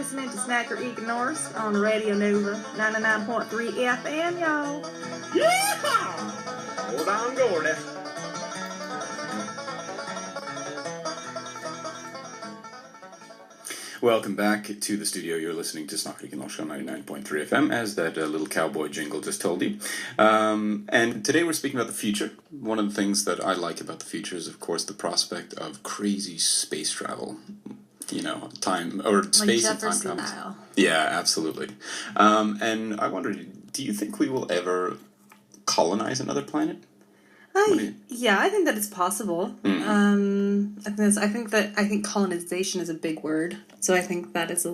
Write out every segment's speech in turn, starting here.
listening to Snacker Eakin' Norse on Radio Nova 99.3 FM, y'all. Yeah! Hold on, Gordy. Welcome back to the studio. You're listening to Snacker Eakin' Norse on 99.3 FM, as that little cowboy jingle just told you. And today we're speaking about the future. One of the things that I like about the future is, of course, the prospect of crazy space travel. You know, time or space like and time Jefferson travel. Isle. Yeah, absolutely. And I wondered, do you think we will ever colonize another planet? Yeah, I think that it's possible. I think colonization is a big word, so I think that's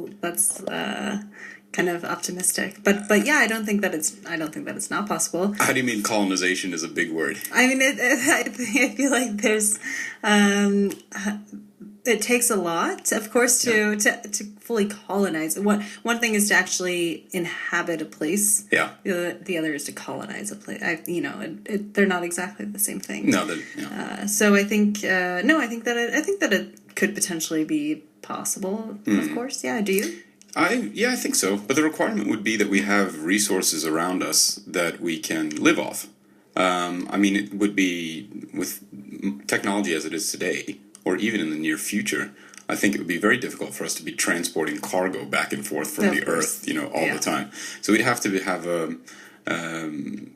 kind of optimistic. But yeah, I don't think that it's not possible. How do you mean colonization is a big word? I mean, I feel like there's. It takes a lot, of course, to fully colonize. One thing is to actually inhabit a place. Yeah. The other is to colonize a place. They're not exactly the same thing. No. So I think I think that it could potentially be possible. Of course, yeah. Do you? I think so. But the requirement would be that we have resources around us that we can live off. I mean, it would be with technology as it is today, or even in the near future, I think it would be very difficult for us to be transporting cargo back and forth from the Earth, all the time. So we'd have to have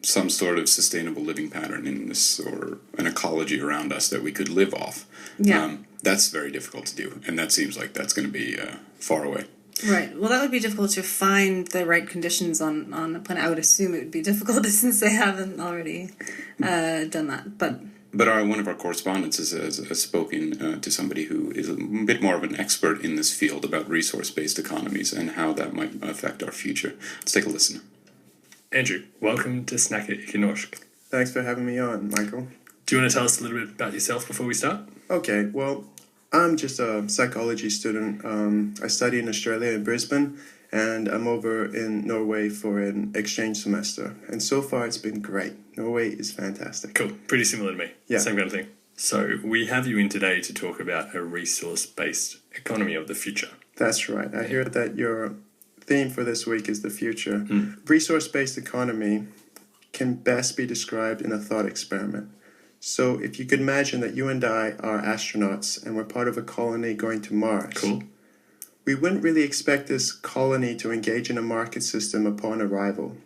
some sort of sustainable living pattern in this, or an ecology around us that we could live off. Yeah. That's very difficult to do, and that seems like that's going to be far away. Right. Well, that would be difficult to find the right conditions on the planet. I would assume it would be difficult since they haven't already done that, but... But one of our correspondents has spoken to somebody who is a bit more of an expert in this field about resource-based economies and how that might affect our future. Let's take a listen. Andrew, welcome to Snacker Eakin' Norse. Thanks for having me on, Michael. Do you want to tell us a little bit about yourself before we start? Okay, well, I'm just a psychology student. I study in Australia, in Brisbane, and I'm over in Norway for an exchange semester. And so far, it's been great. Norway is fantastic. Cool. Pretty similar to me. Yeah. Same kind of thing. So we have you in today to talk about a resource-based economy of the future. That's right. I hear that your theme for this week is the future. Resource-based economy can best be described in a thought experiment. So if you could imagine that you and I are astronauts and we're part of a colony going to Mars. Cool. We wouldn't really expect this colony to engage in a market system upon arrival.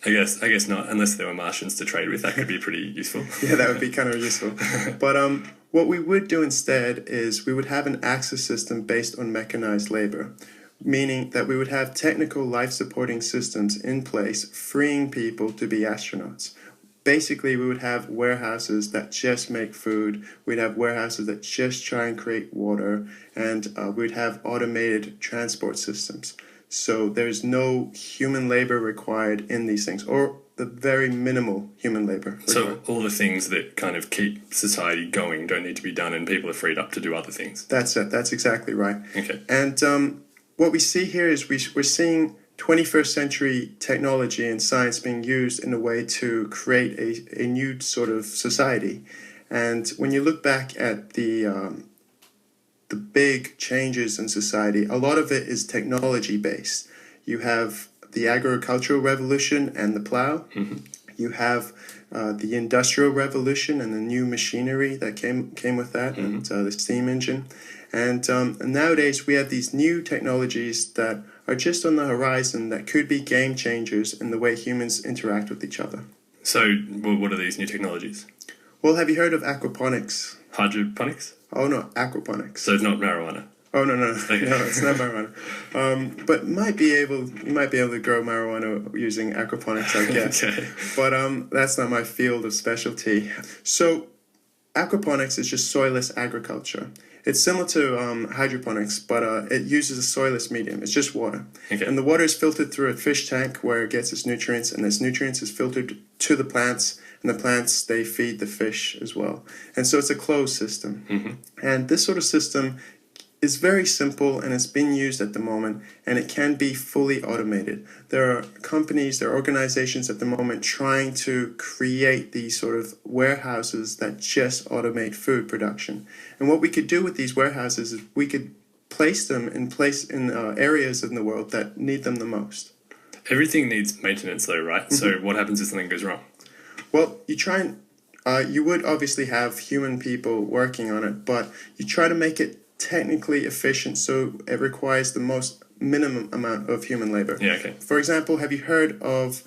I guess not, unless there were Martians to trade with. That could be pretty useful. Yeah, that would be kind of useful. But what we would do instead is we would have an access system based on mechanized labor, meaning that we would have technical life-supporting systems in place, freeing people to be astronauts. Basically, we would have warehouses that just make food. We'd have warehouses that just try and create water. And we'd have automated transport systems. So there's no human labor required in these things, or the very minimal human labor required. So all the things that kind of keep society going don't need to be done, and people are freed up to do other things. That's it. That's exactly right. Okay. And what we see here is we're seeing 21st century technology and science being used in a way to create a new sort of society. And when you look back at the big changes in society, a lot of it is technology based. You have the agricultural revolution and the plow. Mm-hmm. You have the industrial revolution and the new machinery that came with that, mm-hmm. and the steam engine. And nowadays we have these new technologies that are just on the horizon that could be game changers in the way humans interact with each other. So what are these new technologies? Well, have you heard of aquaponics? Hydroponics? Oh, no, aquaponics. So it's not marijuana? Oh, no. Okay. No, it's not marijuana. But you might be able to grow marijuana using aquaponics, I guess. Okay. But that's not my field of specialty. So aquaponics is just soilless agriculture. It's similar to hydroponics, but it uses a soilless medium. It's just water. Okay. And the water is filtered through a fish tank where it gets its nutrients, and its nutrients is filtered to the plants, and the plants, they feed the fish as well. And so it's a closed system. Mm-hmm. And this sort of system is very simple, and it's being used at the moment, and it can be fully automated. There are companies, there are organizations at the moment trying to create these sort of warehouses that just automate food production. And what we could do with these warehouses is we could place them in areas in the world that need them the most. Everything needs maintenance, though, right? So what happens if something goes wrong? Well, you try and you would obviously have human people working on it, but you try to make it technically efficient so it requires the most minimum amount of human labor. Yeah, okay. For example, have you heard of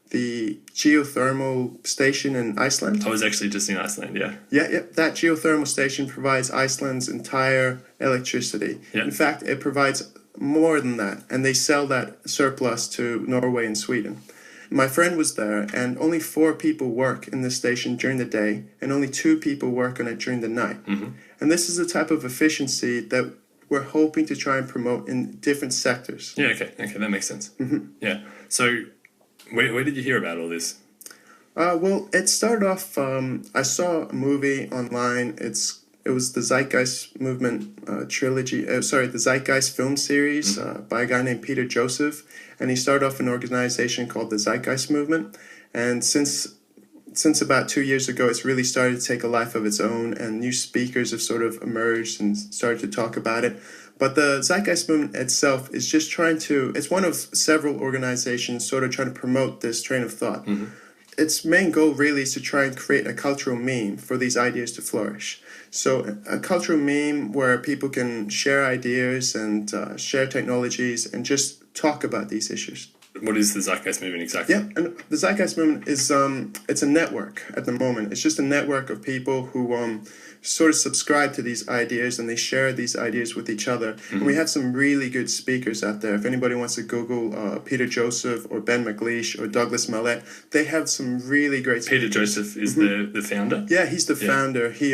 the geothermal station in Iceland? I was actually just in Iceland, yeah. Yeah. That geothermal station provides Iceland's entire electricity. Yeah. In fact, it provides more than that, and they sell that surplus to Norway and Sweden. My friend was there, and only 4 people work in this station during the day, and only 2 people work on it during the night. And this is the type of efficiency that we're hoping to try and promote in different sectors. Yeah, okay, that makes sense. Yeah. So where did you hear about all this? Well, it started off, I saw a movie online. It was the Zeitgeist Movement the Zeitgeist film series by a guy named Peter Joseph. And he started off an organization called the Zeitgeist Movement. And since about 2 years ago, it's really started to take a life of its own, and new speakers have sort of emerged and started to talk about it. But the Zeitgeist Movement itself is just it's one of several organizations sort of trying to promote this train of thought. Its main goal really is to try and create a cultural meme for these ideas to flourish. So a cultural meme where people can share ideas and share technologies and just talk about these issues. What is the Zeitgeist Movement exactly? Yeah, and the Zeitgeist Movement is it's a network at the moment. It's just a network of people who sort of subscribe to these ideas, and they share these ideas with each other. And we have some really good speakers out there. If anybody wants to Google Peter Joseph or Ben McLeish or Douglas Mallet, they have some really great speakers. Peter Joseph is the founder? Yeah, he's the founder. He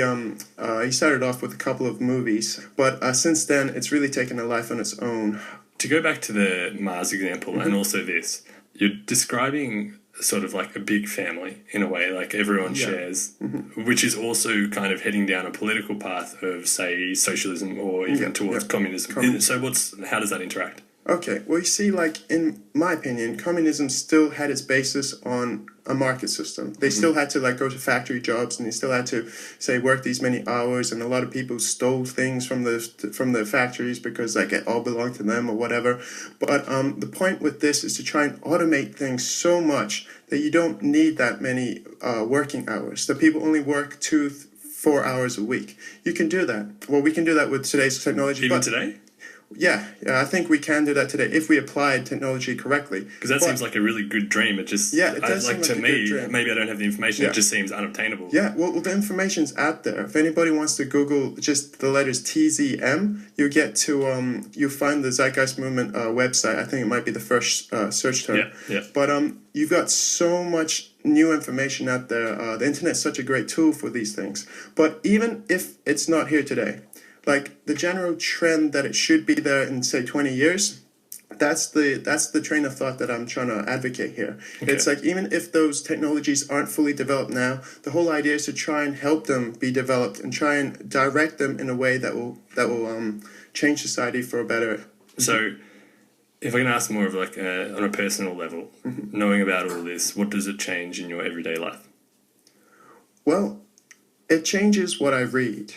started off with a couple of movies, but since then it's really taken a life on its own. To go back to the Mars example and also this, you're describing sort of like a big family in a way, like everyone shares, which is also kind of heading down a political path of, say, socialism or even towards communism. So how does that interact? Okay, well, you see, like, in my opinion, communism still had its basis on a market system. They still had to, like, go to factory jobs, and they still had to, say, work these many hours, and a lot of people stole things from the factories because, like, it all belonged to them or whatever. But the point with this is to try and automate things so much that you don't need that many working hours, that people only work 2-4 hours a week. You can do that. Well, we can do that with today's technology. Even today? Yeah, I think we can do that today if we applied technology correctly. Because that seems like a really good dream. It just, it does seem like to a me, good dream. maybe I don't have the information, it just seems unobtainable. Yeah, well, the information's out there. If anybody wants to Google just the letters TZM, you get to, you find the Zeitgeist Movement website. I think it might be the first search term. Yeah. But you've got so much new information out there. The internet's such a great tool for these things. But even if it's not here today, like the general trend that it should be there in, say, 20 years, that's the train of thought that I'm trying to advocate here. Okay. It's like, even if those technologies aren't fully developed now, the whole idea is to try and help them be developed and try and direct them in a way that will change society for a better. So, if I can ask more of like on a personal level, knowing about all this, what does it change in your everyday life? Well, it changes what I read.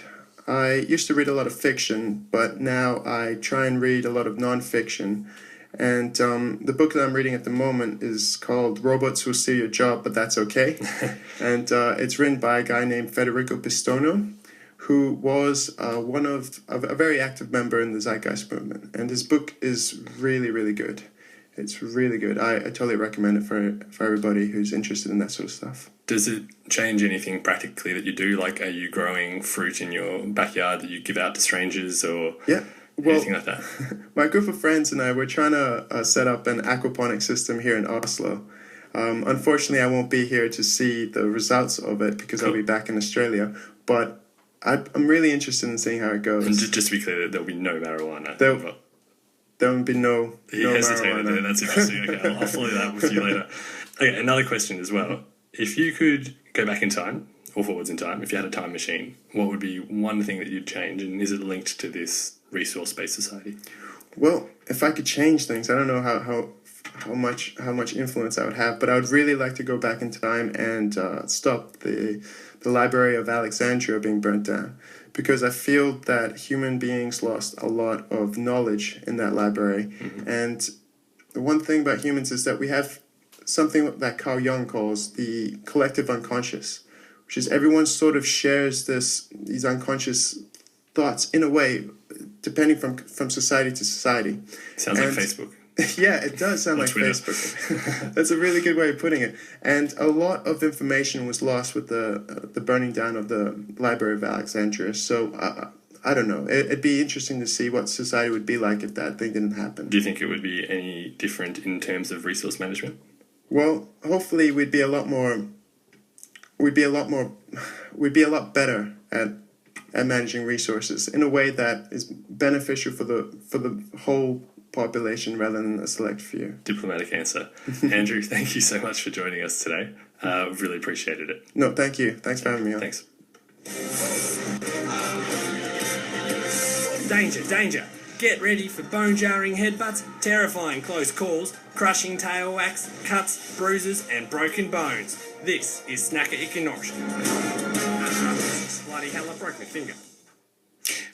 I used to read a lot of fiction, but now I try and read a lot of non-fiction. And the book that I'm reading at the moment is called Robots Will Steal Your Job, But That's Okay. And it's written by a guy named Federico Pistono, who was a very active member in the Zeitgeist Movement. And his book is really, really good. It's really good. I totally recommend it for everybody who's interested in that sort of stuff. Does it change anything practically that you do? Like, are you growing fruit in your backyard that you give out to strangers or anything like that? My group of friends and I were trying to set up an aquaponic system here in Oslo. Unfortunately, I won't be here to see the results of it because I'll be back in Australia. But I'm really interested in seeing how it goes. And just to be clear, there'll be no marijuana. There will be no hesitated marijuana. There. That's interesting. Okay, I'll follow that with you later. Okay, another question as well. If you could go back in time, or forwards in time, if you had a time machine, what would be one thing that you'd change, and is it linked to this resource-based society? Well, if I could change things, I don't know how much influence I would have, but I would really like to go back in time and stop the Library of Alexandria being burnt down, because I feel that human beings lost a lot of knowledge in that library. Mm-hmm. And the one thing about humans is that we have something that Carl Jung calls the collective unconscious, which is everyone sort of shares these unconscious thoughts in a way, depending from society to society. Sounds like Facebook. Yeah, it does sound like Twitter. Facebook. That's a really good way of putting it. And a lot of information was lost with the burning down of the Library of Alexandria. So I don't know. It'd be interesting to see what society would be like if that thing didn't happen. Do you think it would be any different in terms of resource management? Well, hopefully we'd be a lot better at managing resources in a way that is beneficial for the whole population rather than a select few. Diplomatic answer. Andrew, thank you so much for joining us today. We've really appreciated it. No, thank you. Thanks for having me on. Thanks. Danger, danger. Get ready for bone-jarring headbutts, terrifying close calls, crushing tail whacks, cuts, bruises, and broken bones. This is Snacker Ikenorsk. Bloody hell, I broke my finger.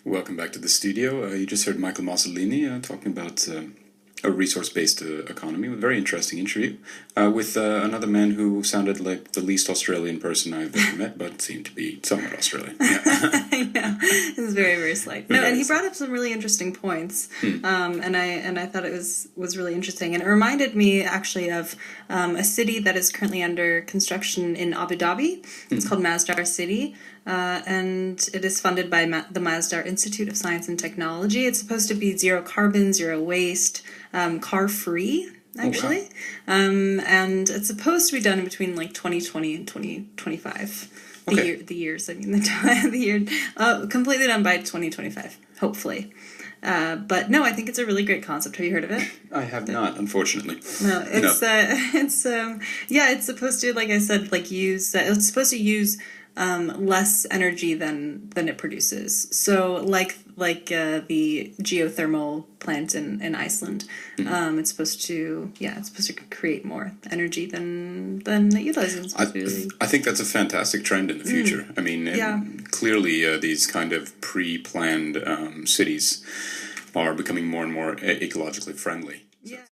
Welcome back to the studio. You just heard Michael Mussolini talking about a resource-based economy. A very interesting interview with another man who sounded like the least Australian person I've ever met, but seemed to be somewhat Australian. Yeah. Yeah, it was very, very slight. No, and he brought up some really interesting points, and I thought it was really interesting, and it reminded me actually of a city that is currently under construction in Abu Dhabi. It's called Masdar City. And it is funded by the Masdar Institute of Science and Technology. It's supposed to be zero carbon, zero waste, car-free, actually. Oh, wow. And it's supposed to be done in between like 2020 and 2025. The years, I mean, the year, completely done by 2025, hopefully. But no, I think it's a really great concept. Have you heard of it? I have not, unfortunately. No, it's supposed to, like I said, like use, it's supposed to use less energy than it produces. So like the geothermal plant in Iceland, it's supposed to create more energy than it utilizes. I think that's a fantastic trend in the future. I mean, clearly these kind of pre-planned cities are becoming more and more ecologically friendly. Yeah.